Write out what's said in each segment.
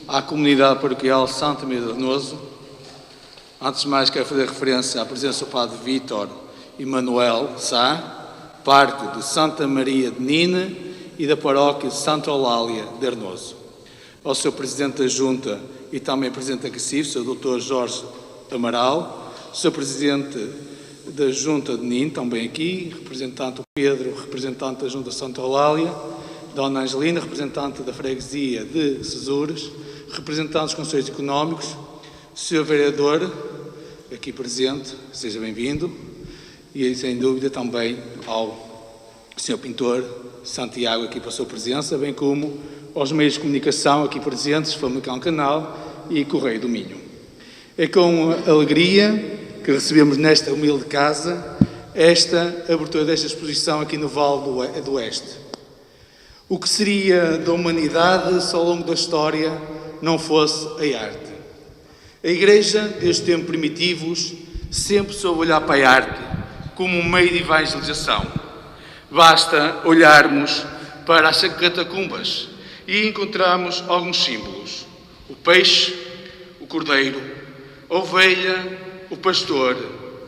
à comunidade paroquial Santa Maria de Arnoso. Antes de mais, quero fazer referência à presença do Padre Vítor e Manuel Sá, parte de Santa Maria de Nina e da paróquia de Santa Eulália de Arnoso. Ao Sr. Presidente da Junta e também Presidente da CACIF, Sr. Dr. Jorge Amaral, Sr. Presidente da Junta de Nino, também aqui, representante Pedro, representante da Junta de Santa Eulália, Dona Angelina, representante da Freguesia de Cesures, representantes dos Conselhos Económicos, Sr. Vereador, aqui presente, seja bem-vindo, e sem dúvida também ao Sr. Pintor Santiago, aqui para a sua presença, bem como aos meios de comunicação aqui presentes, Famalicão Canal e Correio do Minho. É com alegria que recebemos nesta humilde casa esta abertura desta exposição aqui no Vale do Oeste. O que seria da humanidade se ao longo da história não fosse a arte? A Igreja, desde os tempos primitivos, sempre soube olhar para a arte como um meio de evangelização. Basta olharmos para as catacumbas e encontramos alguns símbolos. O peixe, o cordeiro, a ovelha, o pastor,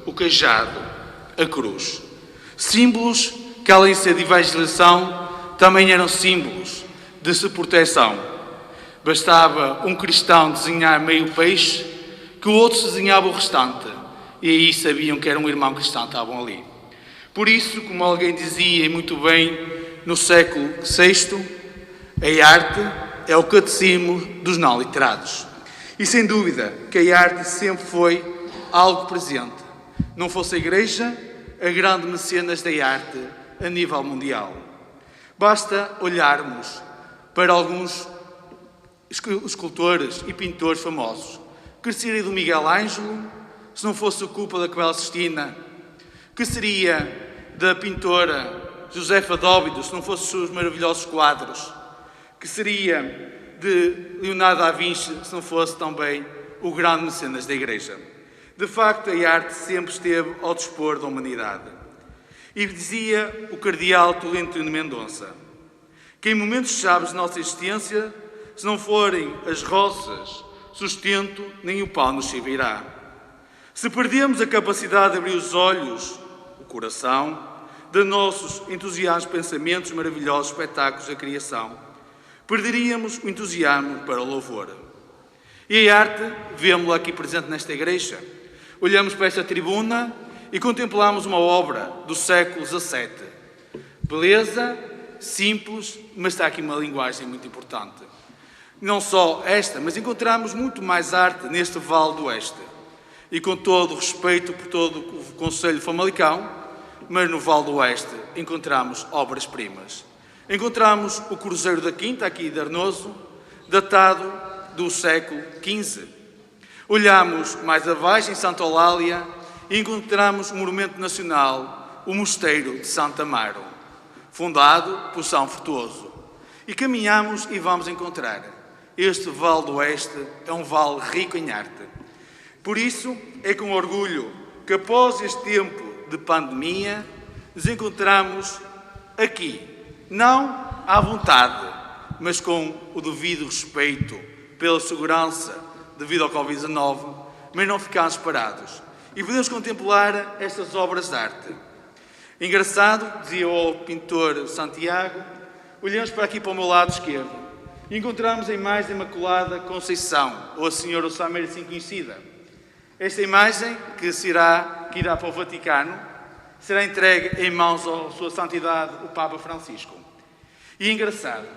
o cajado, a cruz. Símbolos que, além de ser de evangelização, também eram símbolos de proteção. Bastava um cristão desenhar meio peixe que o outro desenhava o restante. E aí sabiam que era um irmão cristão que estavam ali. Por isso, como alguém dizia e muito bem no século VI, a arte é o catecismo dos não literados. E sem dúvida que a arte sempre foi algo presente. Não fosse a Igreja, a grande mecenas da arte a nível mundial. Basta olharmos para alguns escultores e pintores famosos. Que seria do Miguel Ângelo, se não fosse a culpa da Capela Sistina? Que seria da pintora Josefa Dóvido, se não fossem os seus maravilhosos quadros? Que seria de Leonardo da Vinci, se não fosse também o grande mecenas da Igreja? De facto, a arte sempre esteve ao dispor da humanidade. E dizia o cardeal Tolentino Mendonça que em momentos chaves de nossa existência, se não forem as roças, sustento, nem o pão nos servirá. Se perdemos a capacidade de abrir os olhos, o coração, de nossos entusiasmos pensamentos, maravilhosos espetáculos da criação, perderíamos o entusiasmo para o louvor. E a arte, vemos-la aqui presente nesta igreja. Olhamos para esta tribuna e contemplamos uma obra do século XVII. Beleza, simples, mas está aqui uma linguagem muito importante. Não só esta, mas encontramos muito mais arte neste Vale do Oeste. E com todo o respeito por todo o Conselho de Famalicão, mas no Vale do Oeste encontramos obras-primas. Encontramos o Cruzeiro da Quinta, aqui de Arnoso, datado do século XV. Olhamos mais abaixo, em Santa Eulália, e encontramos o monumento nacional, o Mosteiro de Santa Amaro, fundado por São Frutuoso. E caminhamos e vamos encontrar. Este Vale do Oeste é um vale rico em arte. Por isso, é com orgulho que após este tempo de pandemia, nos encontramos aqui, não à vontade, mas com o devido respeito pela segurança devido ao Covid-19, mas não ficamos parados. E podemos contemplar estas obras de arte. Engraçado, dizia o pintor Santiago, olhamos para aqui para o meu lado esquerdo e encontramos a imagem da Imaculada Conceição, ou a Senhora Ossameira assim conhecida. Esta imagem, que irá para o Vaticano, será entregue em mãos à Sua Santidade, o Papa Francisco. E é engraçado,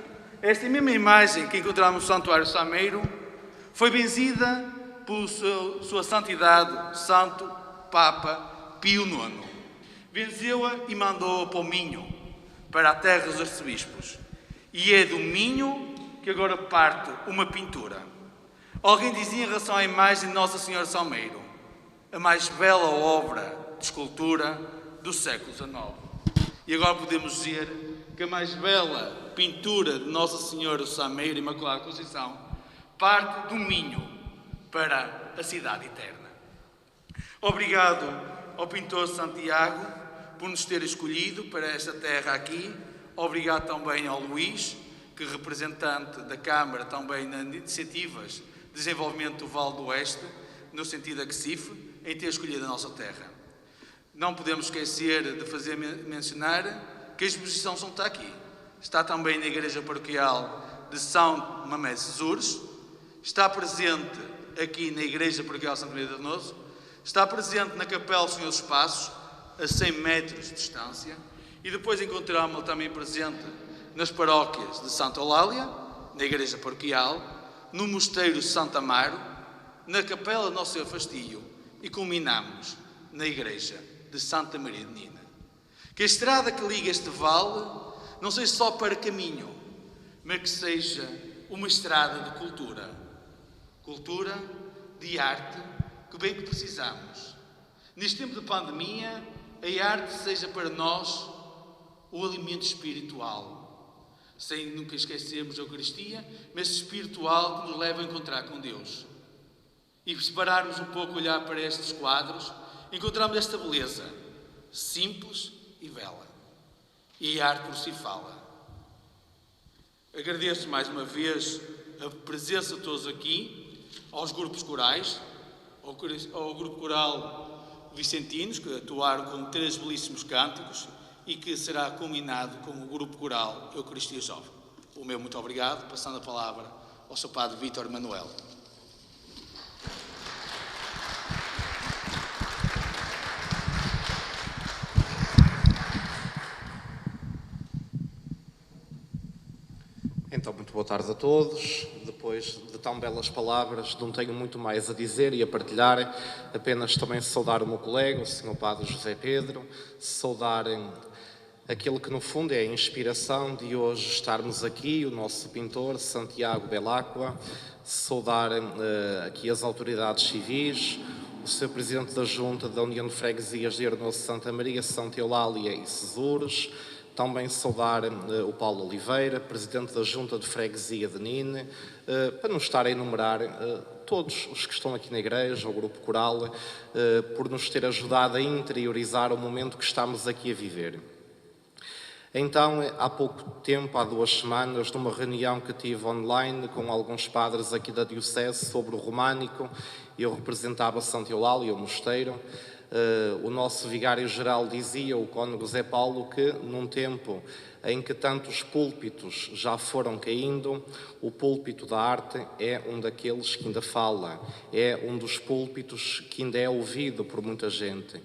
esta mesma imagem que encontramos no Santuário Sameiro foi benzida por Sua Santidade, Santo Papa Pio IX. Benzeu-a e mandou-a para o Minho, para a terra dos arcebispos. E é do Minho que agora parte uma pintura. Alguém dizia em relação à imagem de Nossa Senhora Salmeiro, a mais bela obra de escultura do século XIX. E agora podemos dizer que a mais bela pintura de Nossa Senhora Salmeiro, Imaculada Conceição, parte do Minho para a cidade eterna. Obrigado ao pintor Santiago por nos ter escolhido para esta terra aqui. Obrigado também ao Luís, que representante da Câmara também nas iniciativas de desenvolvimento do Vale do Oeste, no sentido a Recife, em ter escolhido a nossa terra. Não podemos esquecer de fazer mencionar que a exposição não está aqui. Está também na Igreja Paroquial de São Mamés Sesures, está presente aqui na Igreja Paroquial de Santa Maria de Donoso, está presente na Capela do Senhor dos Passos, a 100 metros de distância, e depois encontramos-lo também presente nas paróquias de Santa Eulália, na Igreja Paroquial, no Mosteiro de Santo Amaro, na Capela de Nosso Senhor Fastío e culminamos na Igreja de Santa Maria de Nina. Que a estrada que liga este vale não seja só para caminho, mas que seja uma estrada de cultura, de arte, que bem que precisamos. Neste tempo de pandemia, a arte seja para nós o alimento espiritual, sem nunca esquecermos a Eucaristia, mas espiritual que nos leva a encontrar com Deus. E se pararmos um pouco a olhar para estes quadros, encontramos esta beleza, simples e bela. E a arte por si fala. Agradeço mais uma vez a presença de todos aqui, aos grupos corais, ao grupo coral Vicentinos, que atuaram com 3 belíssimos cânticos e que será culminado com o grupo coral Eucaristia Jovem. O meu muito obrigado, passando a palavra ao Sr. Padre Vítor Manuel. Então, muito boa tarde a todos. Depois de tão belas palavras, não tenho muito mais a dizer e a partilhar, apenas também saudar o meu colega, o Sr. Padre José Pedro, saudar aquele que no fundo é a inspiração de hoje estarmos aqui, o nosso pintor Santiago Belacqua, saudar aqui as autoridades civis, o Sr. Presidente da Junta da União de Freguesias de Arnoso de Santa Maria, Santa Eulália e Sesures, também saudar o Paulo Oliveira, Presidente da Junta de Freguesia de Nine, para não estar a enumerar todos os que estão aqui na igreja, o grupo coral, por nos ter ajudado a interiorizar o momento que estamos aqui a viver. Então, há pouco tempo, há 2 semanas, numa reunião que tive online com alguns padres aqui da Diocese sobre o românico, eu representava Santa Eulália, o mosteiro. O nosso vigário-geral dizia, o cônego Zé Paulo, que num tempo em que tantos púlpitos já foram caindo, o púlpito da arte é um daqueles que ainda fala, é um dos púlpitos que ainda é ouvido por muita gente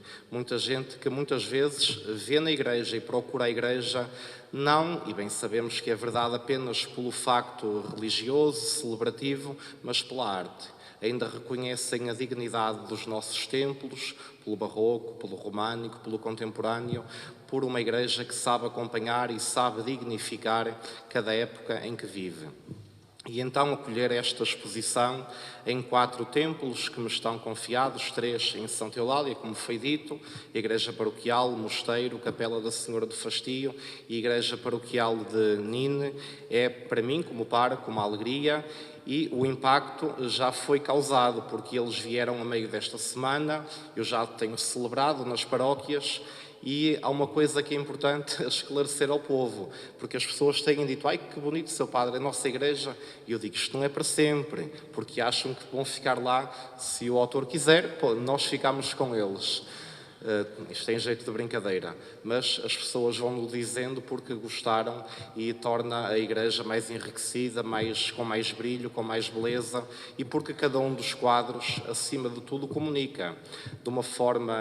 que muitas vezes vê na igreja e procura a igreja não, e bem sabemos que é verdade, apenas pelo facto religioso, celebrativo, mas pela arte. Ainda reconhecem a dignidade dos nossos templos, pelo barroco, pelo românico, pelo contemporâneo, por uma igreja que sabe acompanhar e sabe dignificar cada época em que vive. E então acolher esta exposição em 4 templos que me estão confiados, 3 em Santa Eulália, como foi dito, Igreja Paroquial, Mosteiro, Capela da Senhora do Fastío e Igreja Paroquial de Nine, é para mim, como pároco, uma alegria. E o impacto já foi causado, porque eles vieram a meio desta semana, eu já tenho celebrado nas paróquias, e há uma coisa que é importante esclarecer ao povo, porque as pessoas têm dito, ai que bonito, seu padre, a nossa igreja, e eu digo, isto não é para sempre, porque acham que vão ficar lá, se o autor quiser, pô, nós ficamos com eles. Isto tem jeito de brincadeira, mas as pessoas vão-no dizendo porque gostaram e torna a igreja mais enriquecida, com mais brilho, com mais beleza, e porque cada um dos quadros, acima de tudo, comunica de uma forma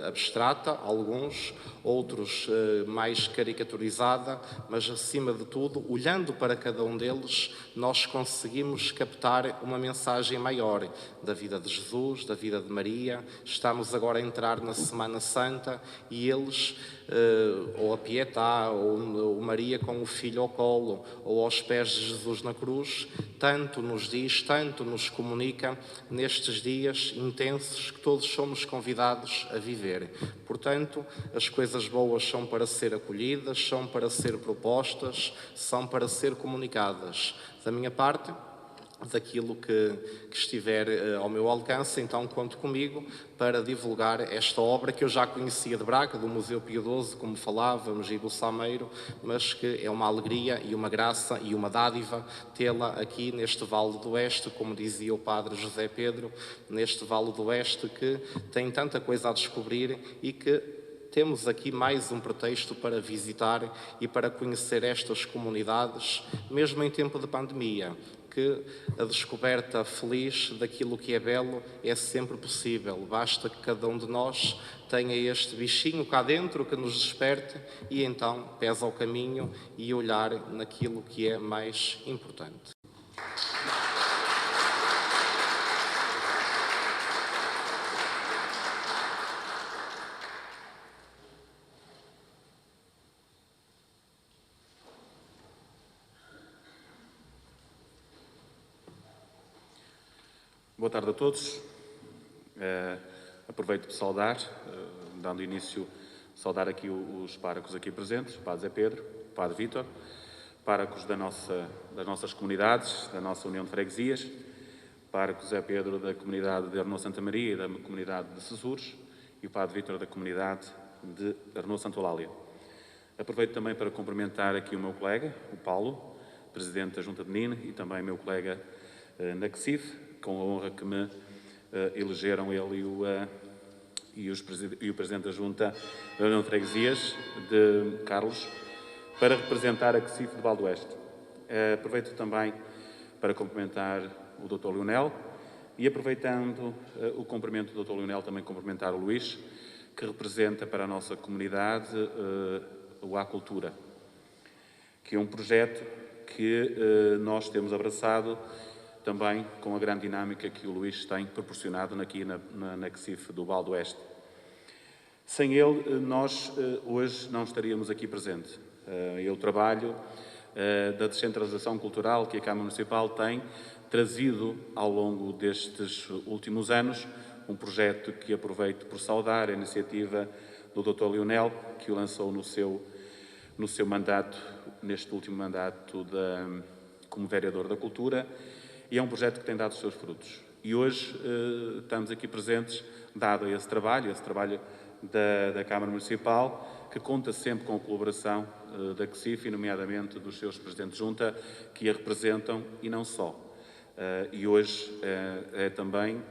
abstrata, alguns, outros mais caricaturizada, mas acima de tudo, olhando para cada um deles, nós conseguimos captar uma mensagem maior da vida de Jesus, da vida de Maria. Estamos agora a entrar na Semana Santa e eles, ou a Pietà, ou Maria com o Filho ao colo, ou aos pés de Jesus na cruz, tanto nos diz, tanto nos comunica nestes dias intensos que todos somos convidados a viver. Portanto, as coisas boas são para ser acolhidas, são para ser propostas, são para ser comunicadas. Da minha parte, daquilo que estiver ao meu alcance, então conto comigo para divulgar esta obra que eu já conhecia de Braga, do Museu Piedoso, como falávamos, e do Sameiro, mas que é uma alegria e uma graça e uma dádiva tê-la aqui neste Vale do Oeste, como dizia o Padre José Pedro, neste Vale do Oeste que tem tanta coisa a descobrir e que temos aqui mais um pretexto para visitar e para conhecer estas comunidades, mesmo em tempo de pandemia, que a descoberta feliz daquilo que é belo é sempre possível. Basta que cada um de nós tenha este bichinho cá dentro que nos desperte e então pesa o caminho e olhar naquilo que é mais importante. Boa tarde a todos. Aproveito para saudar, dando início, saudar aqui os párocos aqui presentes, o Padre Zé Pedro, o Padre Vítor, párocos das nossas comunidades, da nossa União de Freguesias, Párocos Zé Pedro da comunidade de Arnaud Santa Maria e da comunidade de Sesures e o Padre Vítor da comunidade de Arnaud Santa Eulália. Aproveito também para cumprimentar aqui o meu colega, o Paulo, Presidente da Junta de NIN, e também meu colega na CSIF, com a honra que me elegeram ele e o Presidente da Junta da União de Freguesias, de Carlos, para representar a CSIF de Val do Oeste. Aproveito também para cumprimentar o Dr. Leonel e, aproveitando o cumprimento do Dr. Leonel, também cumprimentar o Luís, que representa para a nossa comunidade o A Cultura, que é um projeto que nós temos abraçado também com a grande dinâmica que o Luís tem proporcionado aqui na CSIF do Val do Oeste. Sem ele, nós hoje não estaríamos aqui presentes. O trabalho da descentralização cultural que a Câmara Municipal tem trazido ao longo destes últimos anos, um projeto que aproveito por saudar a iniciativa do Dr. Leonel, que o lançou no seu mandato, neste último mandato como vereador da Cultura, e é um projeto que tem dado os seus frutos. E hoje estamos aqui presentes, dado esse trabalho da Câmara Municipal, que conta sempre com a colaboração da CSIF, e nomeadamente dos seus Presidentes de Junta, que a representam, e não só. E hoje é também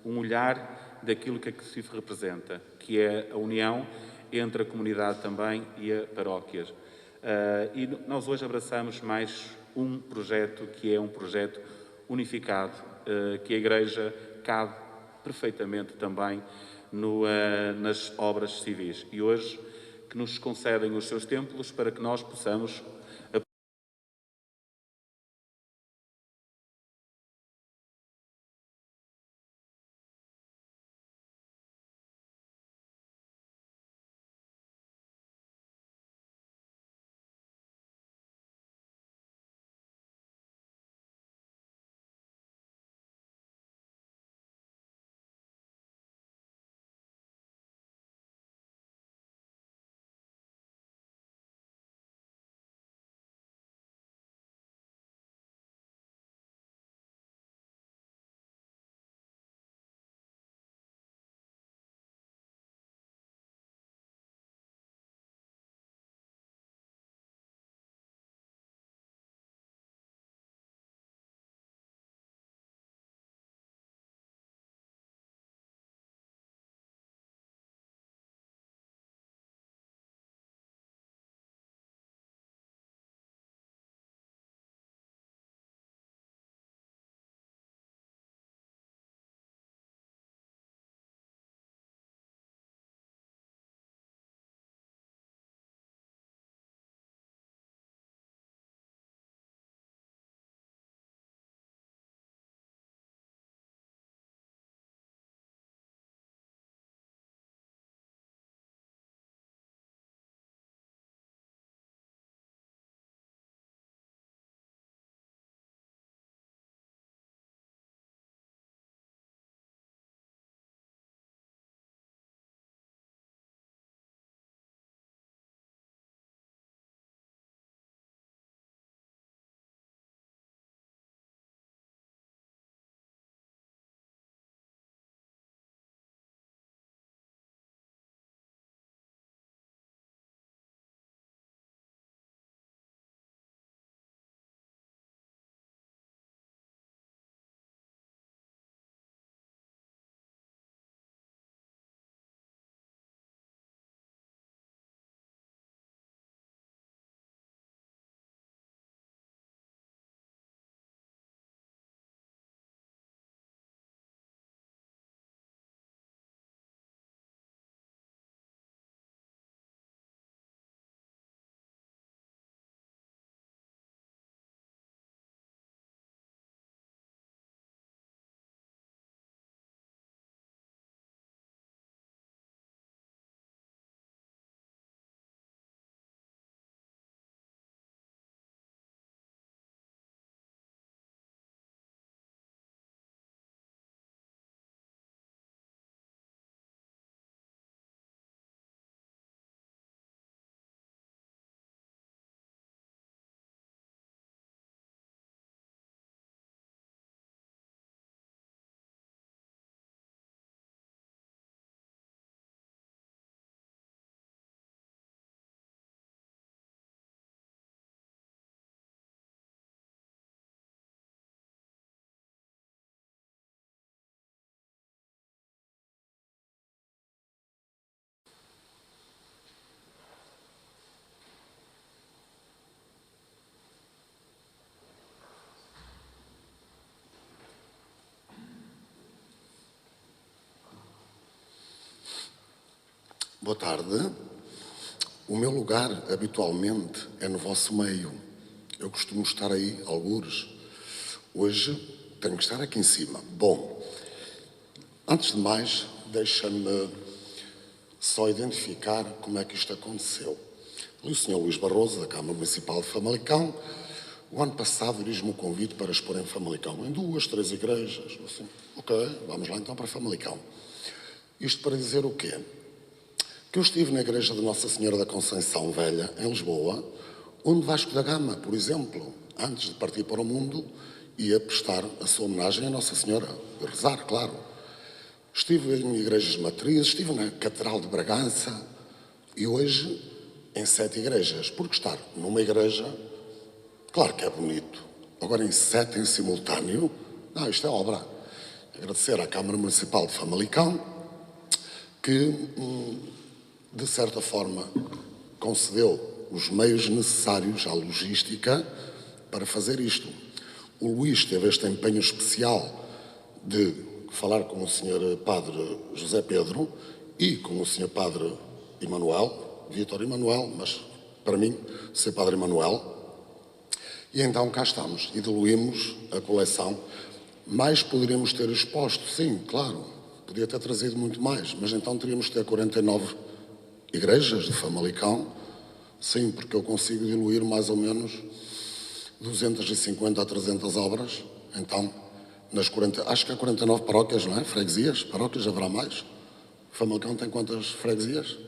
um olhar daquilo que a CSIF representa, que é a união entre a comunidade também e a paróquias. E nós hoje abraçamos mais um projeto que é um projeto unificado, que a Igreja cabe perfeitamente também nas obras civis. E hoje que nos concedem os seus templos para que nós possamos Boa tarde. O meu lugar, habitualmente, é no vosso meio. Eu costumo estar aí, algures. Hoje, tenho que estar aqui em cima. Bom, antes de mais, deixa-me só identificar como é que isto aconteceu. O Sr. Luís Barroso, da Câmara Municipal de Famalicão, o ano passado dirigiu-me um convite para expor em Famalicão, em 2, 3 igrejas. Assim, ok, vamos lá então para Famalicão. Isto para dizer o quê? Que eu estive na igreja de Nossa Senhora da Conceição Velha, em Lisboa, onde Vasco da Gama, por exemplo, antes de partir para o mundo, ia prestar a sua homenagem a Nossa Senhora, e rezar, claro. Estive em igrejas matrizes, estive na Catedral de Bragança e hoje em 7 igrejas, porque estar numa igreja, claro que é bonito. Agora em 7 em simultâneo, não, isto é obra. Agradecer à Câmara Municipal de Famalicão, que, de certa forma, concedeu os meios necessários à logística para fazer isto. O Luís teve este empenho especial de falar com o Sr. Padre José Pedro e com o Sr. Padre Emanuel, Vítor Emanuel, mas para mim, Sr. Padre Emanuel. E então cá estamos e diluímos a coleção. Mais poderíamos ter exposto, sim, claro, podia ter trazido muito mais, mas então teríamos que ter 49 igrejas de Famalicão, sim, porque eu consigo diluir mais ou menos 250 a 300 obras, então, acho que há 49 paróquias, não é? Freguesias, paróquias, haverá mais? Famalicão tem quantas freguesias?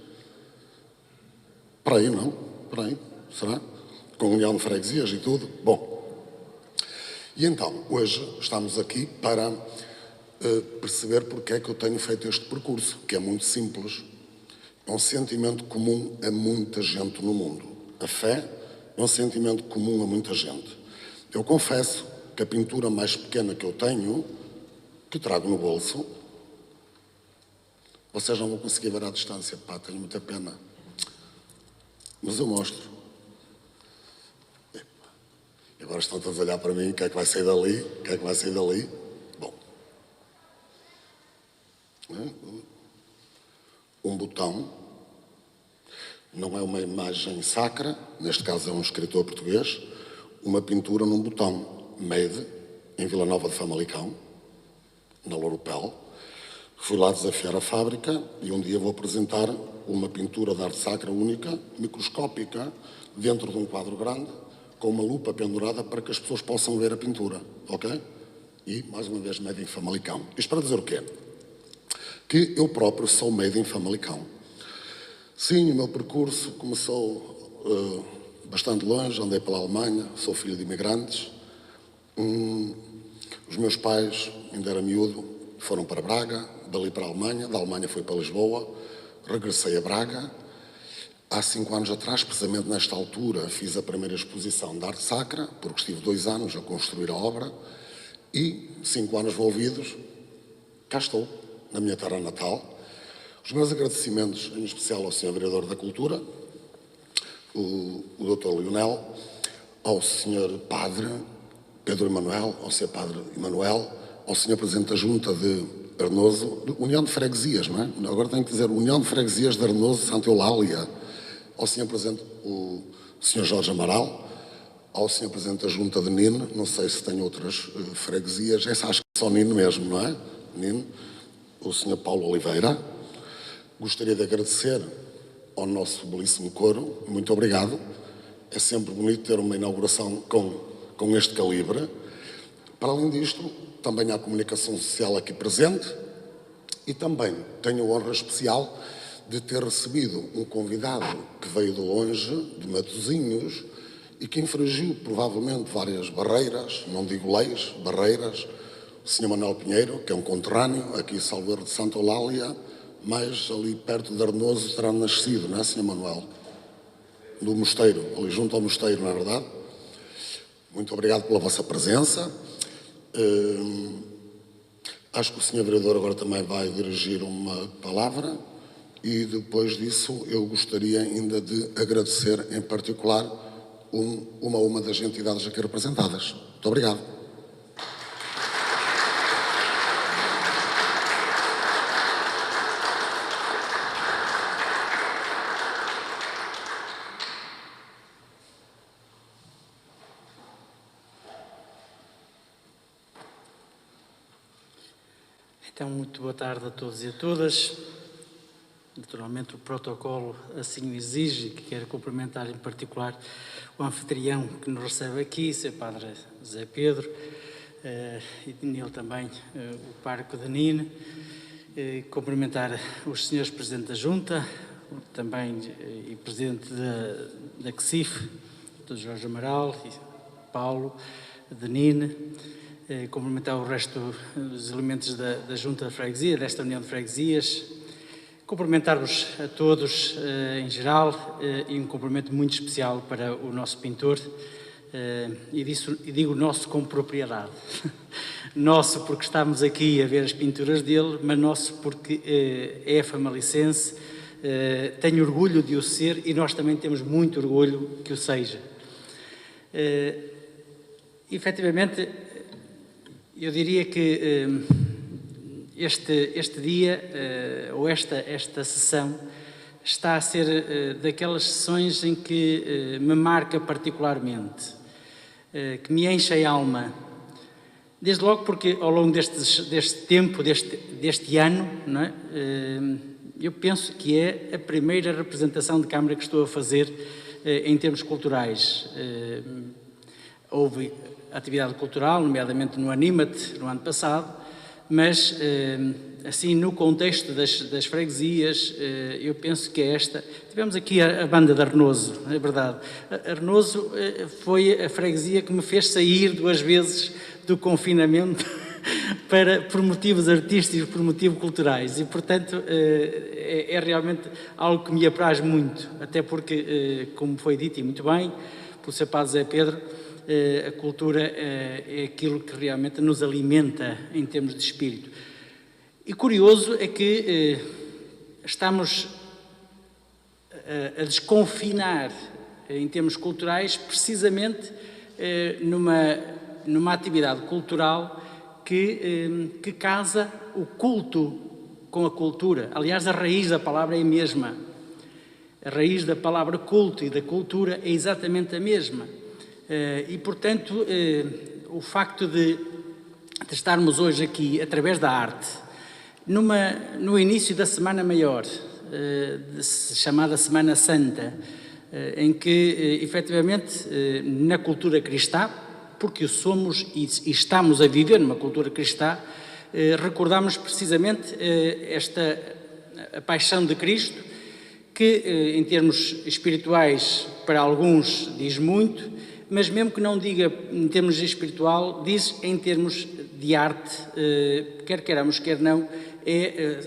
Por aí, não? Por aí, será? Com união de freguesias e tudo? Bom, e então, hoje estamos aqui para perceber porque é que eu tenho feito este percurso, que é muito simples. É um sentimento comum a muita gente no mundo. A fé é um sentimento comum a muita gente. Eu confesso que a pintura mais pequena que eu tenho, que trago no bolso, vocês não vão conseguir ver à distância, pá, tenho muita pena. Mas eu mostro. E agora estão todos a olhar para mim, o que é que vai sair dali? O que é que vai sair dali? Bom. Um botão. Não é uma imagem sacra, neste caso é um escritor português, uma pintura num botão, made, em Vila Nova de Famalicão, na Louropel. Fui lá desafiar a fábrica e um dia vou apresentar uma pintura de arte sacra única, microscópica, dentro de um quadro grande, com uma lupa pendurada para que as pessoas possam ver a pintura, ok? E, mais uma vez, made em Famalicão. Isto para dizer o quê? Que eu próprio sou made em Famalicão. Sim, o meu percurso começou bastante longe, andei pela Alemanha, sou filho de imigrantes. Os meus pais, ainda era miúdo, foram para Braga, dali para a Alemanha, da Alemanha fui para Lisboa, regressei a Braga. Há 5 anos atrás, precisamente nesta altura, fiz a primeira exposição de arte sacra, porque estive 2 anos a construir a obra, e 5 anos envolvidos, cá estou, na minha terra natal. Os meus agradecimentos, em especial ao Sr. Vereador da Cultura, o Dr. Lionel, ao Sr. Padre Pedro Emanuel, ao Sr. Padre Emanuel, ao Sr. Presidente da Junta de Arnoso, de União de Freguesias, não é? Agora tenho que dizer União de Freguesias de Arnoso, Santa Eulália, ao Sr. Presidente, o Sr. Jorge Amaral, ao Sr. Presidente da Junta de Nino, não sei se tem outras freguesias, essa acho que é só Nino mesmo, não é? Nino, o Sr. Paulo Oliveira. Gostaria de agradecer ao nosso belíssimo coro, muito obrigado. É sempre bonito ter uma inauguração com este calibre. Para além disto, também há a comunicação social aqui presente e também tenho a honra especial de ter recebido um convidado que veio de longe, de Matosinhos, e que infringiu provavelmente várias barreiras, não digo leis, barreiras. O Sr. Manuel Pinheiro, que é um conterrâneo, aqui salvo erro de Santa Eulália, mais ali perto de Arnoso terá nascido, não é, Sr. Manuel? Do mosteiro, ali junto ao mosteiro, não é verdade? Muito obrigado pela vossa presença. Acho que o Sr. Vereador agora também vai dirigir uma palavra e depois disso eu gostaria ainda de agradecer em particular uma das entidades aqui representadas. Muito obrigado. Então, muito boa tarde a todos e a todas. Naturalmente, o protocolo assim o exige, que quero cumprimentar em particular o anfitrião que nos recebe aqui, Sr. Padre José Pedro, e nele também o pároco de Nine, cumprimentar os senhores Presidente da Junta, também e Presidente da CSIF, Dr. Jorge Amaral e Paulo de Nine, cumprimentar o resto dos elementos da Junta de Freguesia, desta União de Freguesias, cumprimentar-vos a todos em geral e um cumprimento muito especial para o nosso pintor, e digo nosso com propriedade. Nosso porque estamos aqui a ver as pinturas dele, mas nosso porque é famalicense, tenho orgulho de o ser e nós também temos muito orgulho que o seja. Efetivamente, eu diria que este dia, ou esta sessão, está a ser daquelas sessões em que me marca particularmente, que me enche a alma, desde logo porque ao longo deste tempo, deste ano, não é? Eu penso que é a primeira representação de Câmara que estou a fazer em termos culturais. Houve atividade cultural, nomeadamente no Anima-te, no ano passado, mas, assim, no contexto das freguesias, eu penso que é esta. Tivemos aqui a banda de Arnoso, é verdade. Arnoso foi a freguesia que me fez sair 2 vezes do confinamento por motivos artísticos, por motivos culturais, e, portanto, é realmente algo que me apraz muito, até porque, como foi dito e muito bem, pelo Sr. Padre José Pedro, a cultura é aquilo que realmente nos alimenta em termos de espírito. E curioso é que estamos a desconfinar em termos culturais precisamente numa atividade cultural que casa o culto com a cultura. Aliás, a raiz da palavra é a mesma. A raiz da palavra culto e da cultura é exatamente a mesma. E, portanto, o facto de estarmos hoje aqui, através da arte, no início da Semana Maior, chamada Semana Santa, em que, efetivamente, na cultura cristã, porque somos e estamos a viver numa cultura cristã, recordamos precisamente a paixão de Cristo, que, em termos espirituais, para alguns diz muito, mas mesmo que não diga em termos espiritual, diz em termos de arte, quer queiramos, quer não,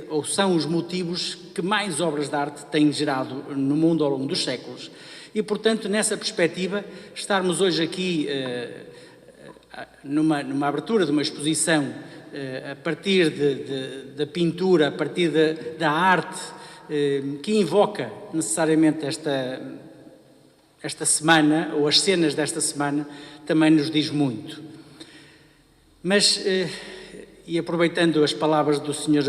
ou são os motivos que mais obras de arte têm gerado no mundo ao longo dos séculos. E, portanto, nessa perspectiva, estarmos hoje aqui numa abertura de uma exposição a partir da pintura, a partir da arte, que invoca necessariamente esta semana, ou as cenas desta semana, também nos diz muito. Mas, e aproveitando as palavras do Sr.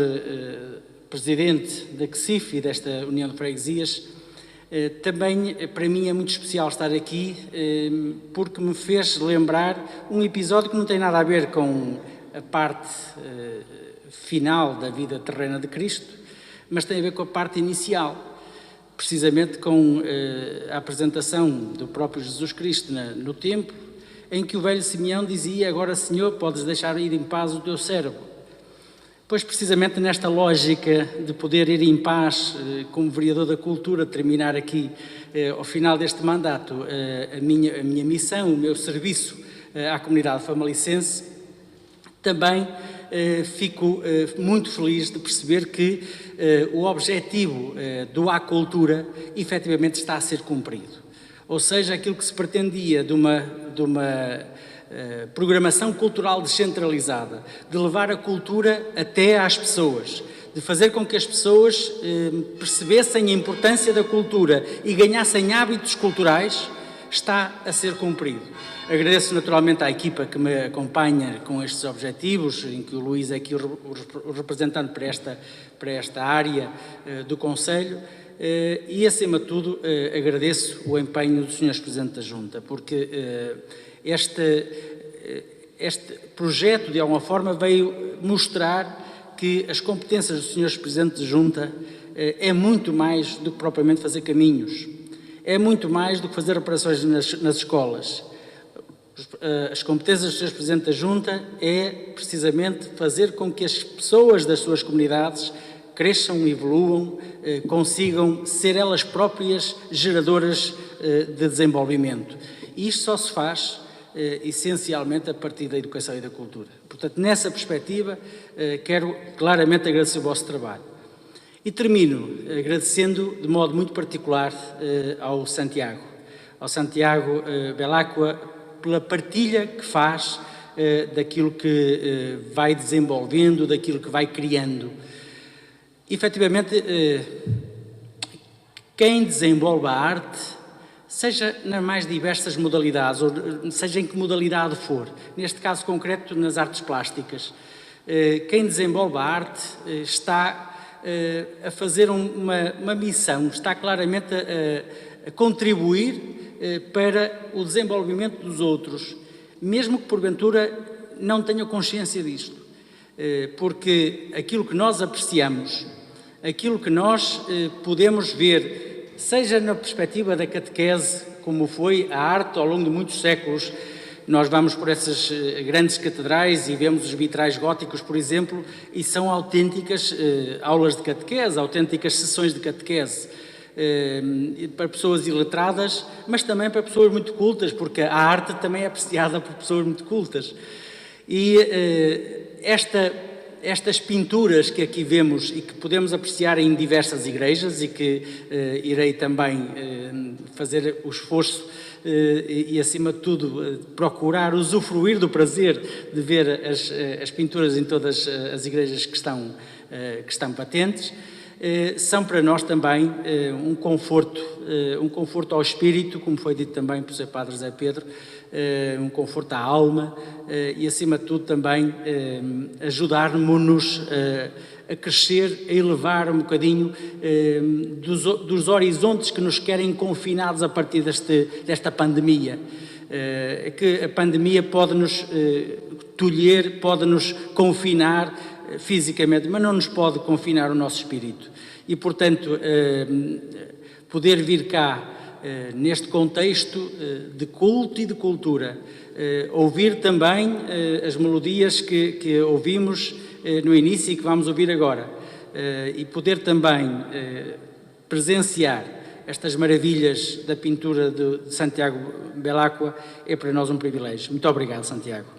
Presidente da CSIF e desta União de Freguesias, também para mim é muito especial estar aqui, porque me fez lembrar um episódio que não tem nada a ver com a parte final da vida terrena de Cristo, mas tem a ver com a parte inicial, precisamente com a apresentação do próprio Jesus Cristo no templo, em que o velho Simeão dizia: agora, Senhor, podes deixar ir em paz o teu servo. Pois, precisamente nesta lógica de poder ir em paz, como vereador da cultura, terminar aqui, ao final deste mandato, a minha missão, o meu serviço à comunidade famalicense, também fico muito feliz de perceber que o objetivo do À Cultura efetivamente está a ser cumprido. Ou seja, aquilo que se pretendia de uma programação cultural descentralizada, de levar a cultura até às pessoas, de fazer com que as pessoas percebessem a importância da cultura e ganhassem hábitos culturais, está a ser cumprido. Agradeço naturalmente à equipa que me acompanha com estes objetivos, em que o Luís é aqui o representante para esta área do Conselho, e, acima de tudo, agradeço o empenho do Sr. Presidente da Junta, porque este projeto, de alguma forma, veio mostrar que as competências dos senhores Presidentes de Junta é muito mais do que propriamente fazer caminhos, é muito mais do que fazer operações nas escolas. As competências dos senhores Presidentes da Junta é precisamente fazer com que as pessoas das suas comunidades cresçam, evoluam, consigam ser elas próprias geradoras de desenvolvimento. E isto só se faz essencialmente a partir da educação e da cultura. Portanto, nessa perspectiva, quero claramente agradecer o vosso trabalho. E termino agradecendo de modo muito particular ao Santiago Belacqua, pela partilha que faz daquilo que vai desenvolvendo, daquilo que vai criando. Efetivamente, quem desenvolve a arte, seja nas mais diversas modalidades, ou seja em que modalidade for, neste caso concreto nas artes plásticas, quem desenvolve a arte está a fazer uma missão, está claramente a contribuir para o desenvolvimento dos outros, mesmo que porventura não tenham consciência disto, porque aquilo que nós apreciamos, aquilo que nós podemos ver, seja na perspectiva da catequese, como foi a arte ao longo de muitos séculos. Nós vamos por essas grandes catedrais e vemos os vitrais góticos, por exemplo, e são autênticas aulas de catequese, autênticas sessões de catequese, para pessoas iletradas, mas também para pessoas muito cultas, porque a arte também é apreciada por pessoas muito cultas. E estas pinturas que aqui vemos e que podemos apreciar em diversas igrejas e que irei também fazer o esforço e, acima de tudo, procurar usufruir do prazer de ver as pinturas em todas as igrejas que estão patentes, são para nós também um conforto ao espírito, como foi dito também pelo Sr. Padre José Pedro, um conforto à alma e, acima de tudo, também ajudar-nos a crescer, a elevar um bocadinho dos horizontes que nos querem confinados a partir desta pandemia. Que a pandemia pode-nos tolher, pode-nos confinar fisicamente, mas não nos pode confinar o nosso espírito. E, portanto, poder vir cá, neste contexto de culto e de cultura, ouvir também as melodias que ouvimos no início e que vamos ouvir agora, e poder também presenciar estas maravilhas da pintura de Santiago Belacqua, é para nós um privilégio. Muito obrigado, Santiago.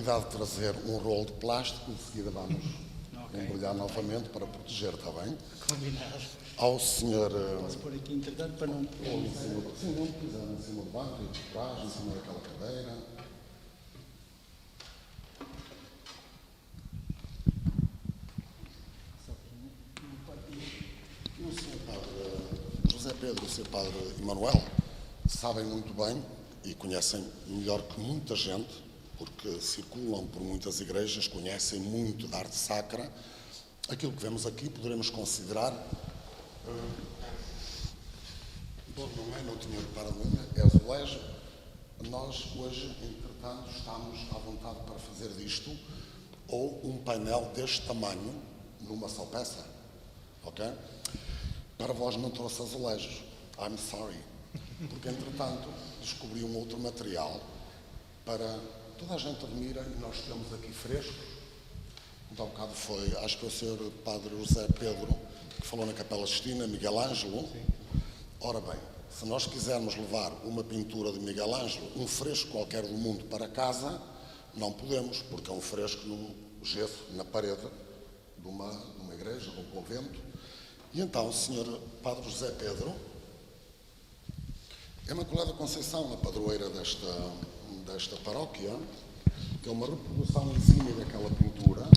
De trazer um rolo de plástico, de seguida vamos embrulhar novamente para proteger, está bem? Combinado. Ao senhor... Posso pôr aqui, entretanto, para não... Sim, não quiser, em cima do banco, de trás, em cima daquela cadeira. O senhor Padre José Pedro e o senhor Padre Emanuel sabem muito bem e conhecem melhor que muita gente, porque circulam por muitas igrejas, conhecem muito da arte sacra. Aquilo que vemos aqui poderemos considerar... não tinha reparado ainda, é azulejo, Nós hoje, entretanto, estamos à vontade para fazer disto ou um painel deste tamanho numa só peça, ok? Para vós não trouxe azulejos, I'm sorry, porque entretanto descobri um outro material para toda a gente admira e nós temos aqui frescos. Então, há bocado foi, acho que foi o Sr. Padre José Pedro que falou na Capela Sistina, Miguel Ângelo. Ora bem, se nós quisermos levar uma pintura de Miguel Ângelo, um fresco qualquer do mundo para casa, não podemos, porque é um fresco num gesso na parede de uma igreja, de um convento. E então o Sr. Padre José Pedro, Imaculada Conceição, a padroeira desta paróquia, que é uma reprodução exímia daquela pintura,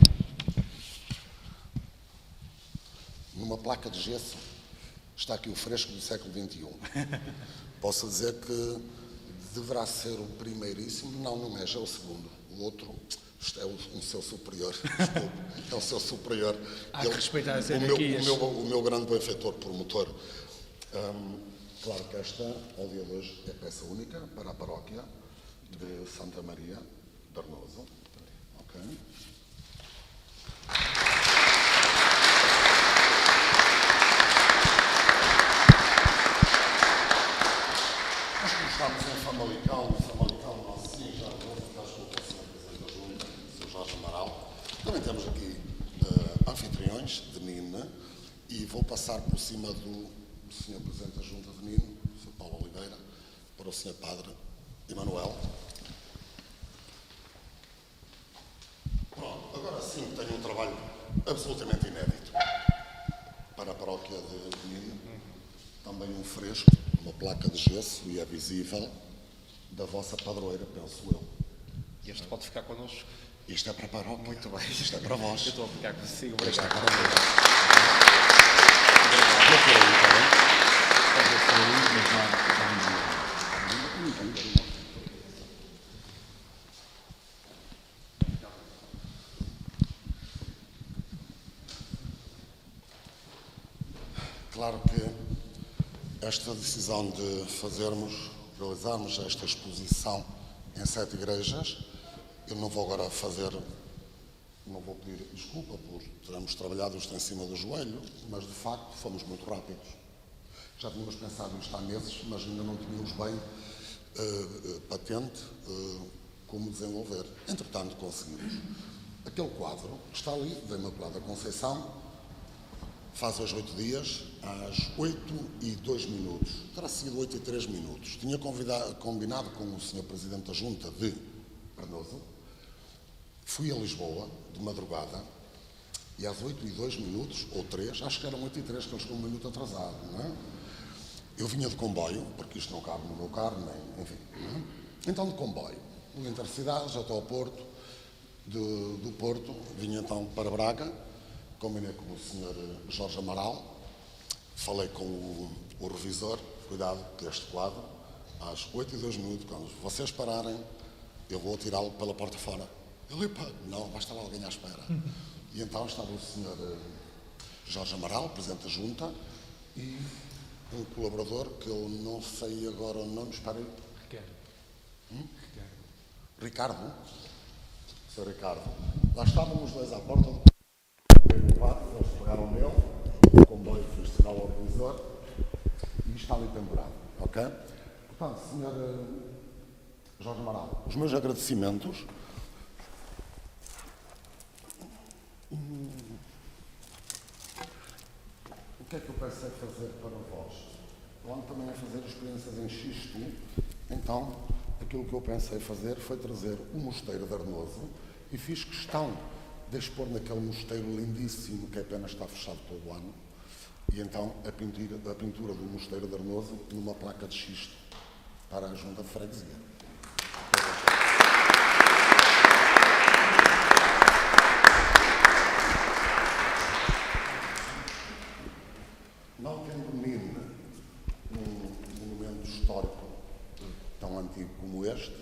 numa placa de gesso. Está aqui o fresco do século XXI. Posso dizer que deverá ser o primeiríssimo. Não é, já é o segundo. O outro é um seu superior. Desculpe, é o seu superior. Há que respeitar as hierarquias. O meu grande benfeitor promotor. Claro que esta, ao dia de hoje, é peça única para a paróquia de Santa Maria de Arnoso. Ok? Estamos em Famalicão, nosso sim, já vou ficar com o Sr. Presidente da Junta, o Sr. Jorge Amaral. Também temos aqui anfitriões de Nina e vou passar por cima do Sr. Presidente da Junta de Nino, o Sr. Paulo Oliveira, para o Sr. Padre Emanuel. Pronto, agora sim tenho um trabalho absolutamente inédito para a paróquia de Nino. Também um fresco, uma placa de gesso, e é visível, da vossa padroeira, penso eu. Este pode ficar connosco. Isto é para a paróquia. Muito bem. Isto é para vós. Eu estou a ficar consigo. Isto é Obrigado. para vós. Vou por aí, está bem? Claro que esta decisão de realizarmos esta exposição em 7 igrejas, eu não vou agora não vou pedir desculpa por termos trabalhado isto em cima do joelho, mas de facto fomos muito rápidos. Já tínhamos pensado nisto há meses, mas ainda não tínhamos bem patente como desenvolver. Entretanto, conseguimos. Aquele quadro está ali, da Imaculada Conceição, faz hoje 8 dias, às 8h02. Terá sido 8h03. Tinha combinado com o Sr. Presidente da Junta de Arnoso. Fui a Lisboa, de madrugada, e às 8h02, ou 3, acho que eram 8h03, que eu estou um minuto atrasado, não é? Eu vinha de comboio, porque isto não cabe no meu carro, nem, enfim. Não é? Então, de comboio, de Intercidades até ao Porto, do Porto, vinha então para Braga, combinei com o Sr. Jorge Amaral, falei com o revisor, cuidado que este quadro, às 8h02, quando vocês pararem, eu vou tirá-lo pela porta fora. Ele, pá, não, vai estar alguém à espera. E então estava o Sr. Jorge Amaral, Presidente da Junta, e um colaborador, que eu não sei agora o nome, espera aí. Ricardo. Sr. Ricardo. Lá estávamos os dois à porta do comboio, eles pegaram nele, o comboio foi sinal ao revisor, e está ali pendurado, ok? Portanto, Sr. Jorge Amaral, os meus agradecimentos. O que é que eu pensei fazer para vós? Eu ando também a fazer experiências em xisto, então aquilo que eu pensei fazer foi trazer o mosteiro de Arnoso e fiz questão de expor naquele mosteiro lindíssimo que apenas está fechado todo o ano, e então a pintura do mosteiro de Arnoso numa placa de xisto para a Junta de Freguesia. Não tendo Nino um monumento histórico tão antigo como este,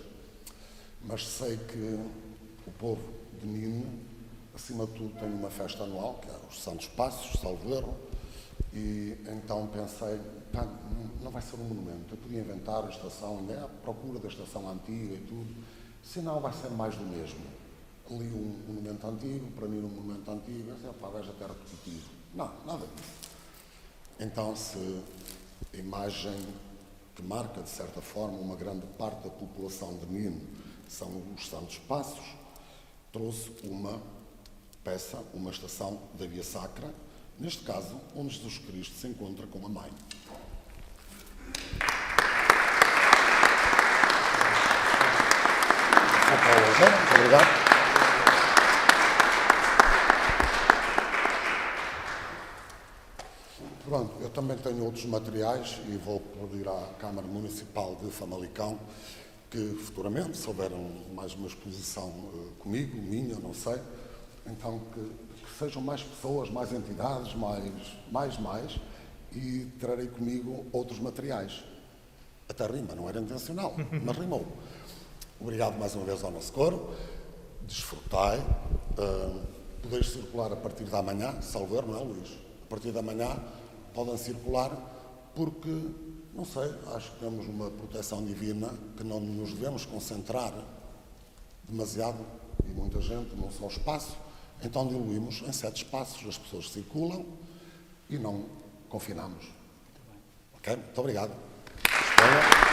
mas sei que o povo de Nino, acima de tudo, tem uma festa anual, que é os Santos Passos, salvo erro, E então pensei, pá, não vai ser um monumento. Eu podia inventar a estação, ainda é à procura da estação antiga e tudo. Senão vai ser mais do mesmo. Ali um monumento antigo, para mim um monumento antigo, pá, vai já ter repetido. Não, nada disso. Então, se a imagem que marca, de certa forma, uma grande parte da população de Nino são os Santos Passos, trouxe uma peça, uma estação da Via Sacra, neste caso, onde Jesus Cristo se encontra com a mãe. Muito obrigado. Pronto, eu também tenho outros materiais e vou pedir à Câmara Municipal de Famalicão que futuramente, se houver mais uma exposição comigo, minha, não sei, então que sejam mais pessoas, mais entidades, mais, e trarei comigo outros materiais. Até rima, não era intencional, mas rimou. Obrigado mais uma vez ao nosso coro, desfrutai, podeis circular a partir da manhã, salvo erro, não é, Luís? A partir da manhã podem circular porque, não sei, acho que temos uma proteção divina que não nos devemos concentrar demasiado, e muita gente, num só espaço, então diluímos em 7 espaços, as pessoas circulam e não confinamos. Ok? Muito obrigado. Estrela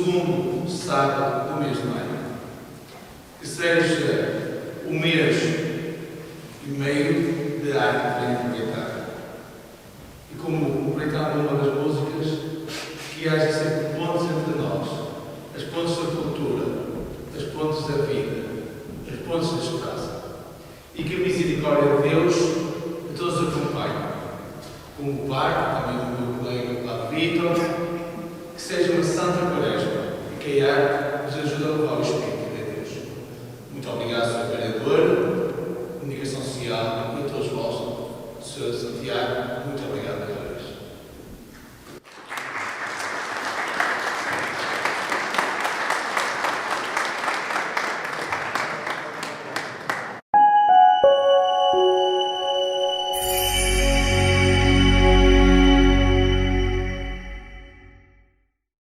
segundo sábado do mês de maio. Que seja o mês e meio de arte bem aproveitada. E como aproveitava uma das músicas, que haja sempre pontes entre nós, as pontes da cultura, as pontes da vida, as pontes da esperança. E que a misericórdia de Deus a todos acompanhe. Como o Pai, também o meu colega Padre Vítor, que seja uma santa quaresma e que a arte nos ajude a levar o Espírito.